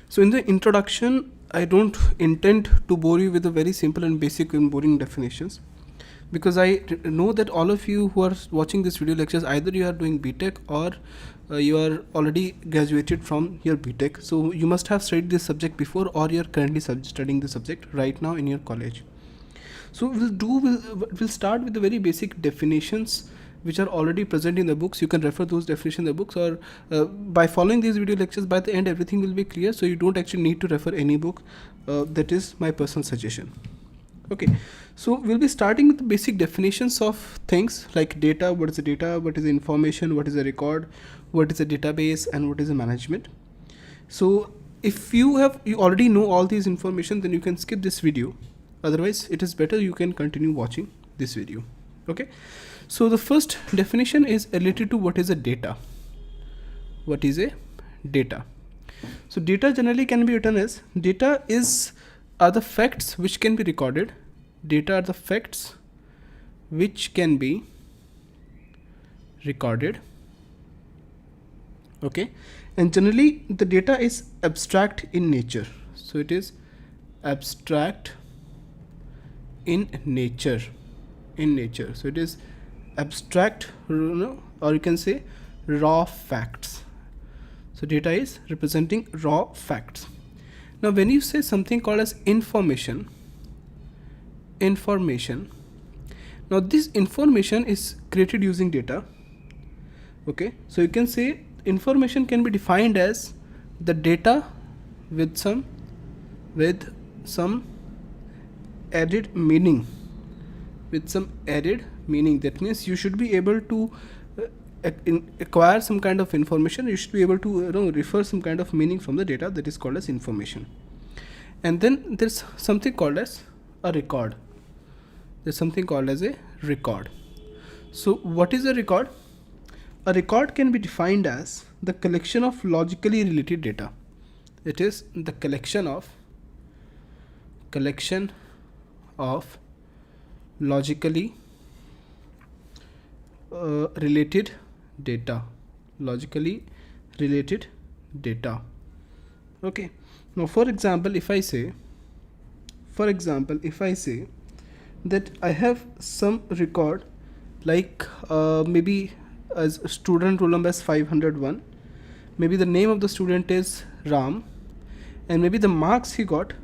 So in the introduction, I don't intend to bore you with the very simple and basic and boring definitions, because I know that all of you who are watching this video lectures, either you are doing BTech or you are already graduated from your BTech. So you must have studied this subject before, or you are currently studying the subject right now in your college. So we'll start with the very basic definitions which are already present in the books. You can refer those definitions in the books, or by following these video lectures, by the end everything will be clear, so you don't actually need to refer any book. That is my personal suggestion. Okay, so we'll be starting with the basic definitions of things like data. What is the data? What is the information? What is a record? What is a database? And what is a management? So if you already know all these information, then you can skip this video. Otherwise, it is better you can continue watching this video. Okay, so the first definition is related to what is a data. What is a data? So data generally can be written as data are the facts which can be recorded. Data are the facts which can be recorded. Okay, and generally the data is abstract in nature. So it is abstract in nature. So it is abstract, or you can say raw facts. So data is representing raw facts. Now when you say something called as information, now this information is created using data. Okay, so you can say information can be defined as the data with some added meaning. That means you should be able to acquire some kind of information. You should be able to refer some kind of meaning from the data. That is called as information. And then there's something called as a record. So what is a record? A record can be defined as the collection of logically related data. It is the collection of logically related data. Okay, now for example, if I say that I have some record, like maybe as a student roll number is 501, maybe the name of the student is Ram, and maybe the marks he got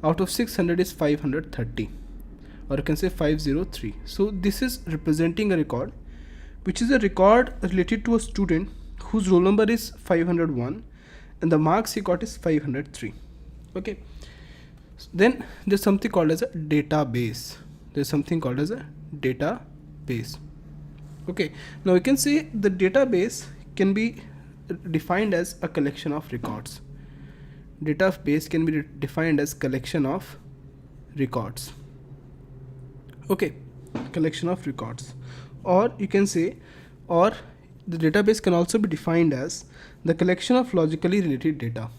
out of 600 is 530, or you can say 503. So this is representing a record, which is a record related to a student whose roll number is 501 and the marks he got is 503. Okay, then there's something called as a database. Okay, now you can say the database can be defined as a collection of records. Okay, collection of records. Or you can say, or the database can also be defined as the collection of logically related data.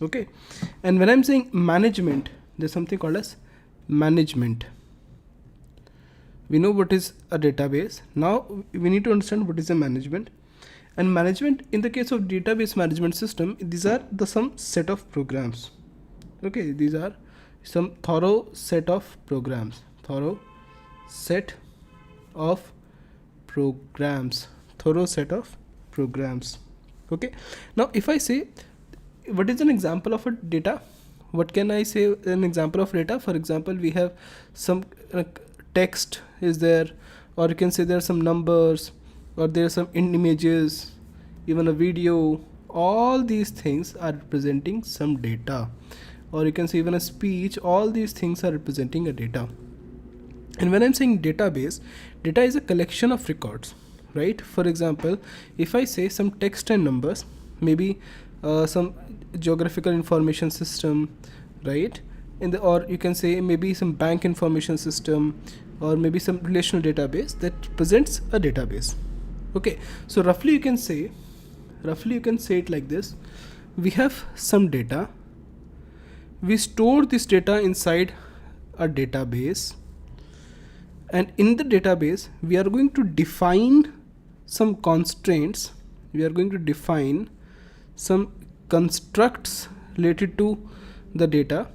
Okay, and when I'm saying management, there's something called as management. We know what is a database. Now we need to understand what is a management. And management, in the case of database management system, these are some set of programs. Okay, these are some thorough set of programs. Okay, now if I say what is an example of a data, what can I say an example of data? For example, we have some text is there, or you can say there are some numbers, or there are some images, even a video. All these things are representing some data, or you can say even a speech. All these things are representing a data. And when I'm saying database, data is a collection of records, right? For example, if I say some text and numbers, maybe some geographical information system, right? Or you can say maybe some bank information system, or maybe some relational database that presents a database. Okay, so roughly you can say it like this: we have some data, we store this data inside a database, and in the database we are going to define some constraints, we are going to define some constructs related to the data,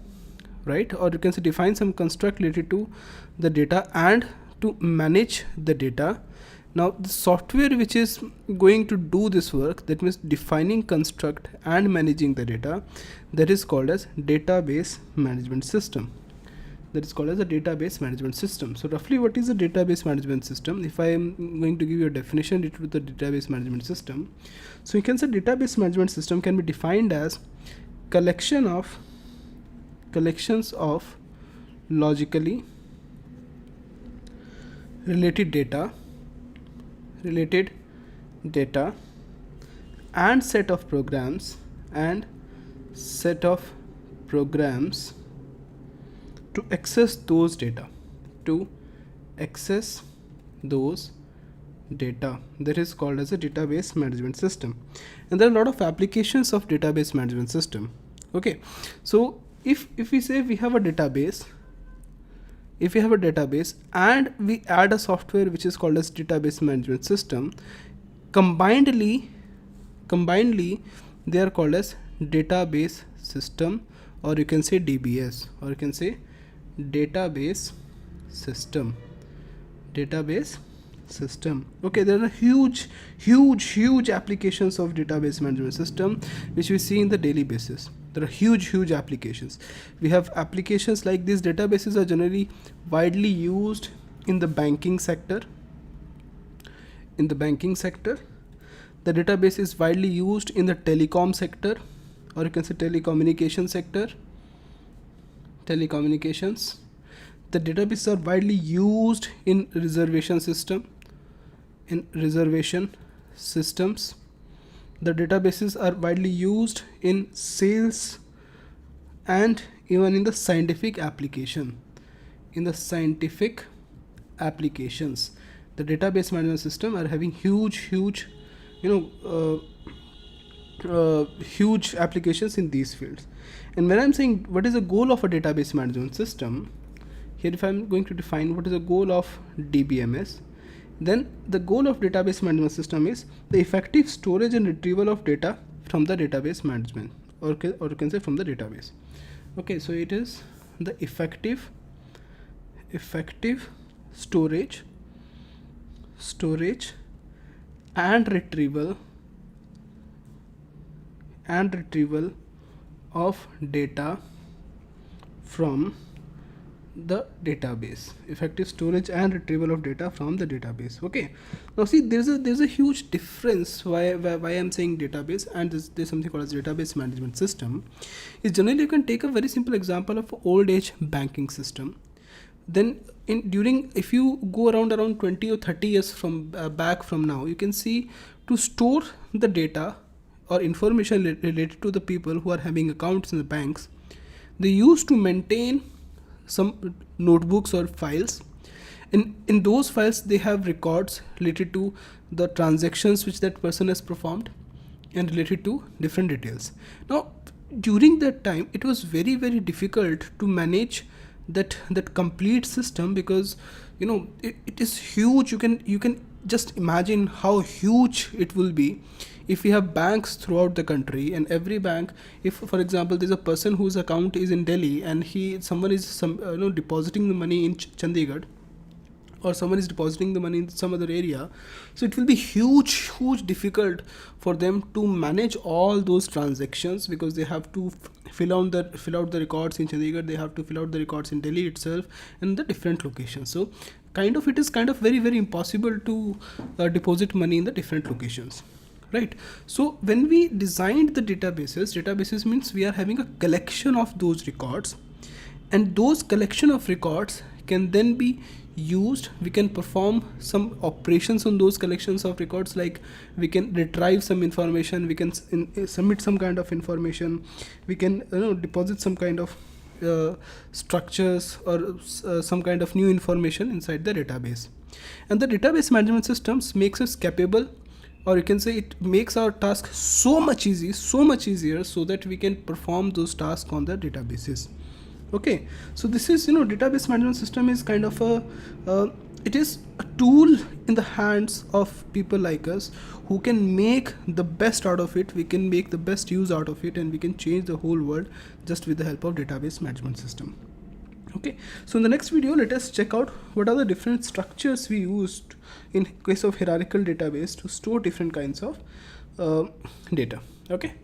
right? Or you can say define some construct related to the data and to manage the data. Now the software which is going to do this work, that means defining construct and managing the data, that is called as database management system. That is called as a database management system. So roughly what is a database management system? If I am going to give you a definition related to the database management system, so you can say database management system can be defined as collections of logically related data and set of programs to access those data, that is called as a database management system. And there are a lot of applications of database management system. Okay, so if we say we have a database, and we add a software which is called as database management system, combinedly they are called as database system, or you can say DBS, or you can say database system. Okay, there are huge applications of database management system which we see in the daily basis. There are huge applications. We have applications like these. Databases are generally widely used in the banking sector. The database is widely used in the telecom sector, or you can say telecommunication sector. The databases are widely used in reservation systems. The databases are widely used in sales and even in the scientific applications. The database management system are having huge applications in these fields. And when I'm saying what is the goal of a database management system, here if I'm going to define what is the goal of DBMS, then the goal of database management system is the effective storage and retrieval of data from the database management, or you can say from the database. Okay, so it is the effective storage and retrieval of data from the database. Effective storage and retrieval of data from the database. Okay, now see, there's a huge difference why I'm saying database and there's something called as database management system. Is generally you can take a very simple example of old age banking system. Then if you go around 20 or 30 years from back from now, you can see to store the data or information related to the people who are having accounts in the banks, they used to maintain some notebooks or files. In those files they have records related to the transactions which that person has performed and related to different details. Now during that time it was very difficult to manage that complete system, because it is huge. You can just imagine how huge it will be if we have banks throughout the country, and every bank, if for example there's a person whose account is in Delhi and someone is depositing the money in Chandigarh, or someone is depositing the money in some other area, so it will be huge difficult for them to manage all those transactions, because they have to fill out the records in Chandigarh, they have to fill out the records in Delhi itself and the different locations. So it is very impossible to deposit money in the different locations, right? So when we designed the databases means we are having a collection of those records, and those collection of records can then be used. We can perform some operations on those collections of records, like we can retrieve some information, we can submit some kind of information, we can deposit some kind of structures or some kind of new information inside the database. And the database management systems makes us capable, or you can say it makes our task so much easier, so that we can perform those tasks on the databases. Okay, so this is database management system is kind of a it is a tool in the hands of people like us who can make the best out of it. We can make the best use out of it, and we can change the whole world just with the help of database management system. Okay, so in the next video, let us check out what are the different structures we used in case of hierarchical database to store different kinds of data. Okay.